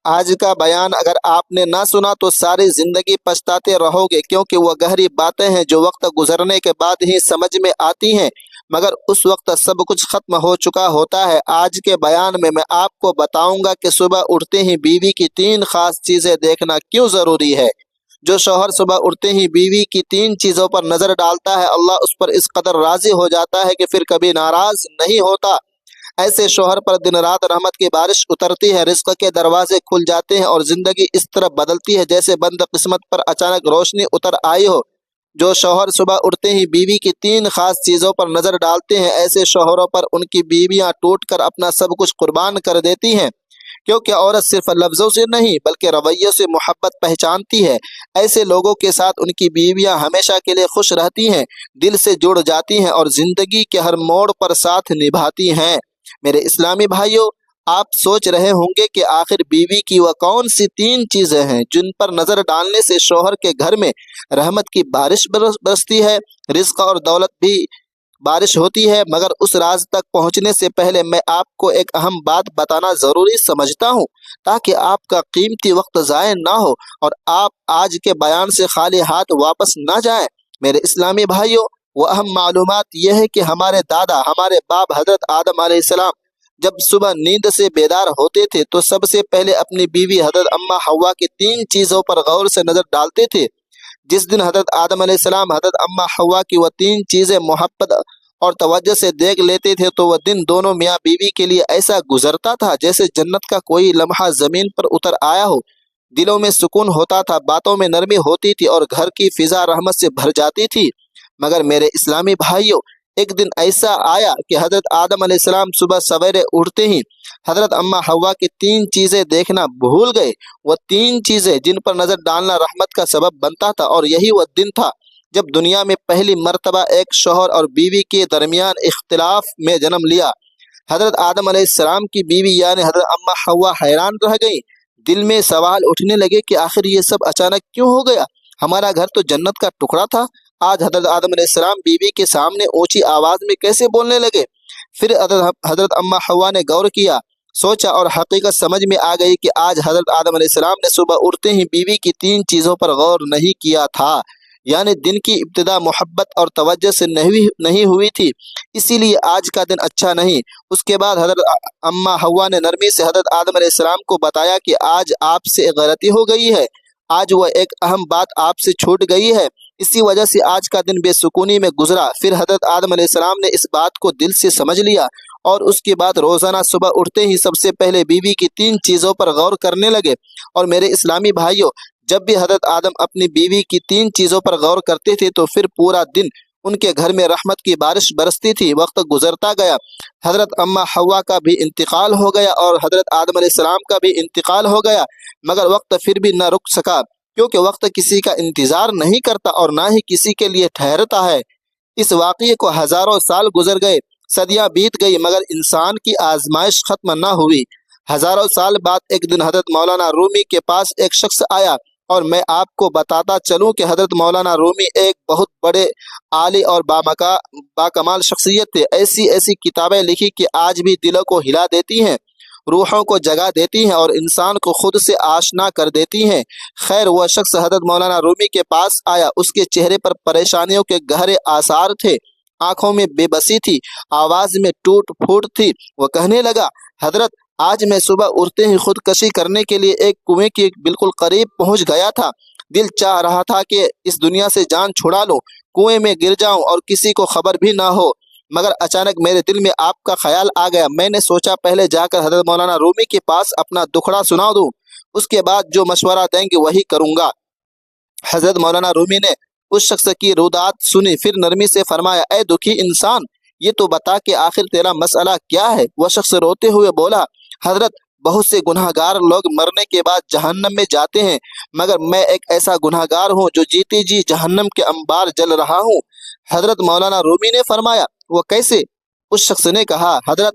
آج کا بیان اگر آپ نے نہ سنا تو ساری زندگی پچھتاتے رہو گے، کیونکہ وہ گہری باتیں ہیں جو وقت گزرنے کے بعد ہی سمجھ میں آتی ہیں، مگر اس وقت سب کچھ ختم ہو چکا ہوتا ہے۔ آج کے بیان میں آپ کو بتاؤں گا کہ صبح اٹھتے ہی بیوی کی 3 خاص چیزیں دیکھنا کیوں ضروری ہے۔ جو شوہر صبح اٹھتے ہی بیوی کی 3 چیزوں پر نظر ڈالتا ہے، اللہ اس پر اس قدر راضی ہو جاتا ہے کہ پھر کبھی ناراض نہیں ہوتا۔ ایسے شوہر پر دن رات رحمت کی بارش اترتی ہے، رزق کے دروازے کھل جاتے ہیں اور زندگی اس طرح بدلتی ہے جیسے بند قسمت پر اچانک روشنی اتر آئی ہو۔ جو شوہر صبح اٹھتے ہی بیوی کی 3 خاص چیزوں پر نظر ڈالتے ہیں، ایسے شوہروں پر ان کی بیویاں ٹوٹ کر اپنا سب کچھ قربان کر دیتی ہیں، کیونکہ عورت صرف لفظوں سے نہیں بلکہ رویوں سے محبت پہچانتی ہے۔ ایسے لوگوں کے ساتھ ان کی بیویاں ہمیشہ کے لیے خوش رہتی ہیں، دل سے جڑ جاتی ہیں اور زندگی کے ہر موڑ پر ساتھ نبھاتی ہیں۔ میرے اسلامی بھائیوں، آپ سوچ رہے ہوں گے کہ آخر بیوی کی وہ کون سی 3 چیزیں ہیں جن پر نظر ڈالنے سے شوہر کے گھر میں رحمت کی بارش برستی ہے، رزق اور دولت بھی بارش ہوتی ہے۔ مگر اس راز تک پہنچنے سے پہلے میں آپ کو ایک اہم بات بتانا ضروری سمجھتا ہوں، تاکہ آپ کا قیمتی وقت ضائع نہ ہو اور آپ آج کے بیان سے خالی ہاتھ واپس نہ جائیں۔ میرے اسلامی بھائیوں، وہ اہم معلومات یہ ہے کہ ہمارے دادا، ہمارے باپ حضرت آدم علیہ السلام جب صبح نیند سے بیدار ہوتے تھے تو سب سے پہلے اپنی بیوی حضرت اماں حوا کی 3 چیزوں پر غور سے نظر ڈالتے تھے۔ جس دن حضرت آدم علیہ السلام حضرت اماں حوا کی وہ 3 چیزیں محبت اور توجہ سے دیکھ لیتے تھے تو وہ دن دونوں میاں بیوی کے لیے ایسا گزرتا تھا جیسے جنت کا کوئی لمحہ زمین پر اتر آیا ہو۔ دلوں میں سکون ہوتا تھا، باتوں میں نرمی ہوتی تھی اور گھر کی فضا رحمت سے بھر جاتی تھی۔ مگر میرے اسلامی بھائیوں، ایک دن ایسا آیا کہ حضرت آدم علیہ السلام صبح سویرے اٹھتے ہی حضرت اماں حوا کی 3 چیزیں دیکھنا بھول گئے۔ وہ 3 چیزیں جن پر نظر ڈالنا رحمت کا سبب بنتا تھا، اور یہی وہ دن تھا جب دنیا میں پہلی مرتبہ ایک شوہر اور بیوی کے درمیان اختلاف میں جنم لیا۔ حضرت آدم علیہ السلام کی بیوی یعنی حضرت اماں حوا حیران رہ گئی۔ دل میں سوال اٹھنے لگے کہ آخر یہ سب اچانک کیوں ہو گیا؟ ہمارا گھر تو جنت کا ٹکڑا تھا، آج حضرت آدم علیہ السلام بیوی کے سامنے اونچی آواز میں کیسے بولنے لگے؟ پھر حضرت اماں حوا نے غور کیا، سوچا اور حقیقت سمجھ میں آ گئی کہ آج حضرت آدم علیہ السلام نے صبح اٹھتے ہی بیوی کی 3 چیزوں پر غور نہیں کیا تھا، یعنی دن کی ابتدا محبت اور توجہ سے نہیں ہوئی تھی، اسی لیے آج کا دن اچھا نہیں۔ اس کے بعد حضرت اماں حوا نے نرمی سے حضرت آدم علیہ السلام کو بتایا کہ آج آپ سے غلطی ہو گئی ہے، آج وہ ایک اہم بات آپ سے چھوٹ گئی ہے، اسی وجہ سے آج کا دن بے سکونی میں گزرا۔ پھر حضرت آدم علیہ السلام نے اس بات کو دل سے سمجھ لیا اور اس کے بعد روزانہ صبح اٹھتے ہی سب سے پہلے بیوی کی 3 چیزوں پر غور کرنے لگے۔ اور میرے اسلامی بھائیوں، جب بھی حضرت آدم اپنی بیوی کی 3 چیزوں پر غور کرتے تھے تو پھر پورا دن ان کے گھر میں رحمت کی بارش برستی تھی۔ وقت گزرتا گیا، حضرت اماں حوا کا بھی انتقال ہو گیا اور حضرت آدم علیہ السلام کا بھی انتقال ہو گیا، مگر وقت پھر بھی نہ رک سکا، کیونکہ وقت کسی کا انتظار نہیں کرتا اور نہ ہی کسی کے لیے ٹھہرتا ہے۔ اس واقعے کو ہزاروں سال گزر گئے، صدیاں بیت گئی، مگر انسان کی آزمائش ختم نہ ہوئی۔ ہزاروں سال بعد ایک دن حضرت مولانا رومی کے پاس ایک شخص آیا، اور میں آپ کو بتاتا چلوں کہ حضرت مولانا رومی ایک بہت بڑے عالی اور باکمال شخصیت تھے۔ ایسی کتابیں لکھی کہ آج بھی دلوں کو ہلا دیتی ہیں، روحوں کو جگا دیتی ہیں اور انسان کو خود سے آشنا کر دیتی ہیں۔ خیر، وہ شخص حضرت مولانا رومی کے پاس آیا، اس کے چہرے پر پریشانیوں کے گہرے آثار تھے، آنکھوں میں بے بسی تھی، آواز میں ٹوٹ پھوٹ تھی۔ وہ کہنے لگا، حضرت، آج میں صبح اٹھتے ہی خودکشی کرنے کے لیے ایک کنویں کے بالکل قریب پہنچ گیا تھا۔ دل چاہ رہا تھا کہ اس دنیا سے جان چھڑا لوں، کنویں میں گر جاؤں اور کسی کو خبر بھی نہ ہو، مگر اچانک میرے دل میں آپ کا خیال آ گیا۔ میں نے سوچا پہلے جا کر حضرت مولانا رومی کے پاس اپنا دکھڑا سنا دوں، اس کے بعد جو مشورہ دیں گے وہی کروں گا۔ حضرت مولانا رومی نے اس شخص کی رودات سنی، پھر نرمی سے فرمایا، اے دکھی انسان، یہ تو بتا کہ آخر تیرا مسئلہ کیا ہے؟ وہ شخص روتے ہوئے بولا، حضرت، بہت سے گناہ گار لوگ مرنے کے بعد جہنم میں جاتے ہیں، مگر میں ایک ایسا گناہ گار ہوں جو جیتے جی جہنم کے انبار جل رہا ہوں۔ حضرت مولانا رومی نے فرمایا، وہ کیسے؟ اس شخص نے کہا، حضرت،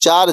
4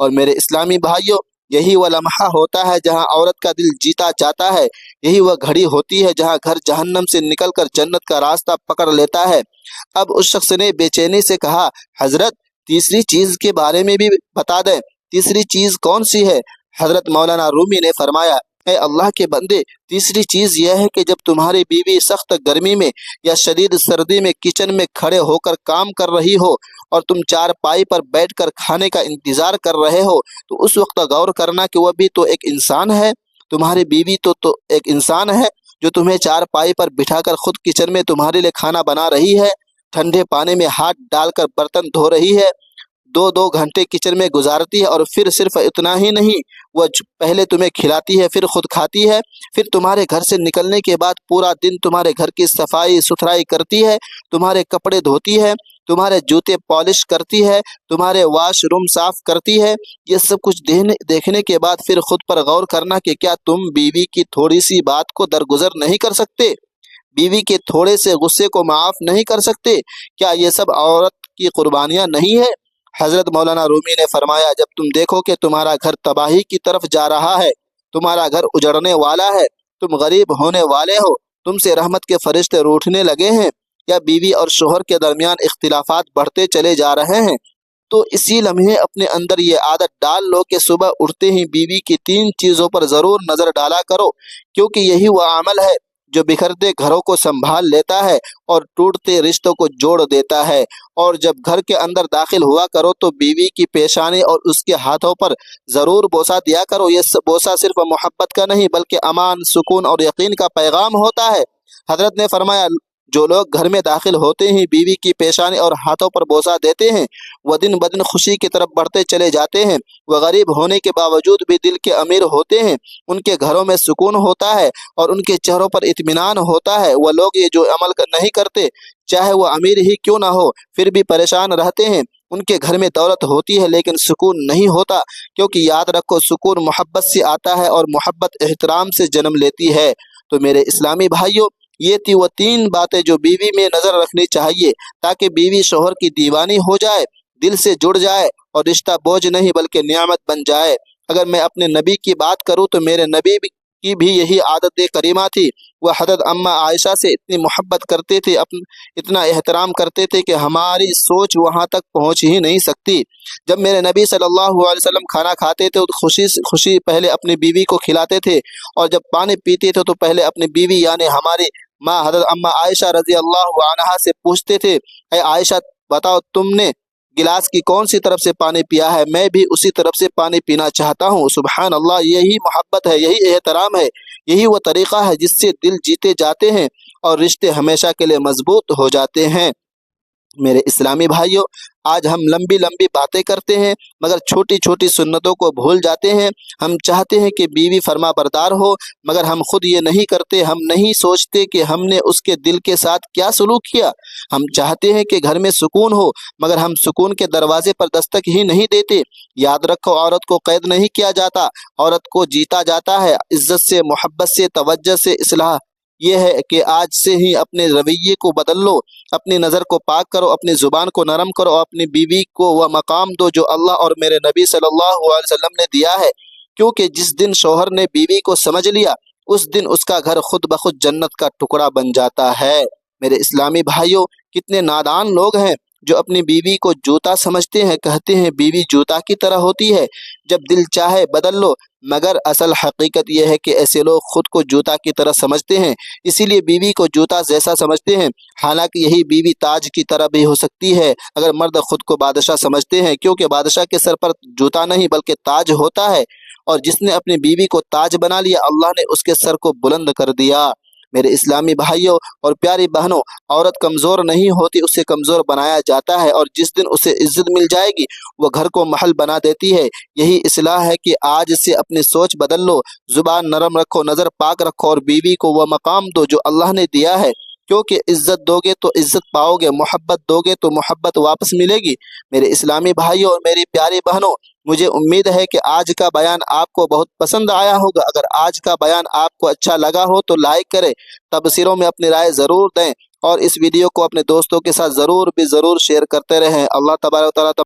اور میرے اسلامی بھائیوں، یہی وہ لمحہ ہوتا ہے جہاں عورت کا دل جیتا جاتا ہے، یہی وہ گھڑی ہوتی ہے جہاں گھر جہنم سے نکل کر جنت کا راستہ پکڑ لیتا ہے۔ اب اس شخص نے بے چینی سے کہا، حضرت تیسری چیز کے بارے میں بھی بتا دیں، تیسری چیز کون سی ہے؟ حضرت مولانا رومی نے فرمایا، اے اللہ کے بندے، تیسری چیز یہ ہے کہ جب تمہاری بیوی سخت گرمی میں یا شدید سردی میں کچن میں کھڑے ہو کر کام کر رہی ہو اور تم چارپائی پر بیٹھ کر کھانے کا انتظار کر رہے ہو، تو اس وقت غور کرنا کہ وہ بھی تو ایک انسان ہے۔ تمہاری بیوی تو ایک انسان ہے جو تمہیں چارپائی پر بٹھا کر خود کچن میں تمہارے لیے کھانا بنا رہی ہے، ٹھنڈے پانی میں ہاتھ ڈال کر برتن دھو رہی ہے، دو گھنٹے کچن میں گزارتی ہے، اور پھر صرف اتنا ہی نہیں، وہ پہلے تمہیں کھلاتی ہے، پھر خود کھاتی ہے، پھر تمہارے گھر سے نکلنے کے بعد پورا دن تمہارے گھر کی صفائی ستھرائی کرتی ہے، تمہارے کپڑے دھوتی ہے، تمہارے جوتے پالش کرتی ہے، تمہارے واش روم صاف کرتی ہے۔ یہ سب کچھ دیکھنے کے بعد پھر خود پر غور کرنا کہ کیا تم بیوی کی تھوڑی سی بات کو درگزر نہیں کر سکتے؟ بیوی کے تھوڑے سے غصے کو معاف نہیں کر سکتے؟ کیا یہ سب عورت کی قربانیاں نہیں ہے؟ حضرت مولانا رومی نے فرمایا، جب تم دیکھو کہ تمہارا گھر تباہی کی طرف جا رہا ہے، تمہارا گھر اجڑنے والا ہے، تم غریب ہونے والے ہو، تم سے رحمت کے فرشتے روٹھنے لگے ہیں، یا بیوی اور شوہر کے درمیان اختلافات بڑھتے چلے جا رہے ہیں، تو اسی لمحے اپنے اندر یہ عادت ڈال لو کہ صبح اٹھتے ہی بیوی کی تین چیزوں پر ضرور نظر ڈالا کرو، کیونکہ یہی وہ عمل ہے جو بکھرتے گھروں کو سنبھال لیتا ہے اور ٹوٹتے رشتوں کو جوڑ دیتا ہے۔ اور جب گھر کے اندر داخل ہوا کرو تو بیوی کی پیشانی اور اس کے ہاتھوں پر ضرور بوسہ دیا کرو۔ یہ بوسہ صرف محبت کا نہیں بلکہ امان، سکون اور یقین کا پیغام ہوتا ہے۔ حضرت نے فرمایا، جو لوگ گھر میں داخل ہوتے ہی بیوی کی پیشانی اور ہاتھوں پر بوسہ دیتے ہیں، وہ دن بدن خوشی کی طرف بڑھتے چلے جاتے ہیں۔ وہ غریب ہونے کے باوجود بھی دل کے امیر ہوتے ہیں، ان کے گھروں میں سکون ہوتا ہے اور ان کے چہروں پر اطمینان ہوتا ہے۔ وہ لوگ یہ جو عمل نہیں کرتے، چاہے وہ امیر ہی کیوں نہ ہو، پھر بھی پریشان رہتے ہیں۔ ان کے گھر میں دولت ہوتی ہے لیکن سکون نہیں ہوتا، کیونکہ یاد رکھو، سکون محبت سے آتا ہے اور محبت احترام سے جنم لیتی ہے۔ تو میرے اسلامی بھائیوں، یہ تھی وہ تین باتیں جو بیوی میں نظر رکھنی چاہیے، تاکہ بیوی شوہر کی دیوانی ہو جائے، دل سے جڑ جائے اور رشتہ بوجھ نہیں بلکہ نعمت بن جائے۔ اگر میں اپنے نبی کی بات کروں تو میرے نبی کی بھی یہی عادت کریمہ تھی۔ وہ حضرت اماں عائشہ سے اتنی محبت کرتے تھے، اتنا احترام کرتے تھے کہ ہماری سوچ وہاں تک پہنچ ہی نہیں سکتی۔ جب میرے نبی صلی اللہ علیہ وسلم کھانا کھاتے تھے تو خوشی پہلے اپنی بیوی کو کھلاتے تھے، اور جب پانی پیتے تھے تو پہلے اپنی بیوی یعنی ہماری ماں حضرت اماں عائشہ رضی اللہ عنہا سے پوچھتے تھے، اے عائشہ بتاؤ، تم نے گلاس کی کون سی طرف سے پانی پیا ہے؟ میں بھی اسی طرف سے پانی پینا چاہتا ہوں۔ سبحان اللہ، یہی محبت ہے، یہی احترام ہے، یہی وہ طریقہ ہے جس سے دل جیتے جاتے ہیں اور رشتے ہمیشہ کے لیے مضبوط ہو جاتے ہیں۔ میرے اسلامی بھائیوں، آج ہم لمبی لمبی باتیں کرتے ہیں مگر چھوٹی چھوٹی سنتوں کو بھول جاتے ہیں۔ ہم چاہتے ہیں کہ بیوی فرما بردار ہو، مگر ہم خود یہ نہیں کرتے۔ ہم نہیں سوچتے کہ ہم نے اس کے دل کے ساتھ کیا سلوک کیا۔ ہم چاہتے ہیں کہ گھر میں سکون ہو، مگر ہم سکون کے دروازے پر دستک ہی نہیں دیتے۔ یاد رکھو، عورت کو قید نہیں کیا جاتا، عورت کو جیتا جاتا ہے، عزت سے، محبت سے، توجہ سے۔ اصلاح یہ ہے کہ آج سے ہی اپنے رویے کو بدل لو، اپنی نظر کو پاک کرو، اپنی زبان کو نرم کرو، اور اپنی بیوی کو وہ مقام دو جو اللہ اور میرے نبی صلی اللہ علیہ وسلم نے دیا ہے، کیونکہ جس دن شوہر نے بیوی کو سمجھ لیا، اس دن اس کا گھر خود بخود جنت کا ٹکڑا بن جاتا ہے۔ میرے اسلامی بھائیوں، کتنے نادان لوگ ہیں جو اپنی بیوی کو جوتا سمجھتے ہیں، کہتے ہیں بیوی جوتا کی طرح ہوتی ہے، جب دل چاہے بدل لو، مگر اصل حقیقت یہ ہے کہ ایسے لوگ خود کو جوتا کی طرح سمجھتے ہیں، اسی لیے بیوی کو جوتا جیسا سمجھتے ہیں، حالانکہ یہی بیوی تاج کی طرح بھی ہو سکتی ہے اگر مرد خود کو بادشاہ سمجھتے ہیں، کیونکہ بادشاہ کے سر پر جوتا نہیں بلکہ تاج ہوتا ہے، اور جس نے اپنی بیوی کو تاج بنا لیا، اللہ نے اس کے سر کو بلند کر دیا۔ میرے اسلامی بھائیوں اور پیاری بہنوں، عورت کمزور نہیں ہوتی، اسے کمزور بنایا جاتا ہے، اور جس دن اسے عزت مل جائے گی وہ گھر کو محل بنا دیتی ہے۔ یہی اصلاح ہے کہ آج سے اپنی سوچ بدل لو، زبان نرم رکھو، نظر پاک رکھو، اور بیوی کو وہ مقام دو جو اللہ نے دیا ہے، کیونکہ عزت دو گے تو عزت پاؤ گے، محبت دو گے تو محبت واپس ملے گی۔ میرے اسلامی بھائیوں اور میری پیاری بہنوں، مجھے امید ہے کہ آج کا بیان آپ کو بہت پسند آیا ہوگا۔ اگر آج کا بیان آپ کو اچھا لگا ہو تو لائک کریں، تبصروں میں اپنی رائے ضرور دیں، اور اس ویڈیو کو اپنے دوستوں کے ساتھ ضرور شیئر کرتے رہیں۔ اللہ تبارک و تعالیٰ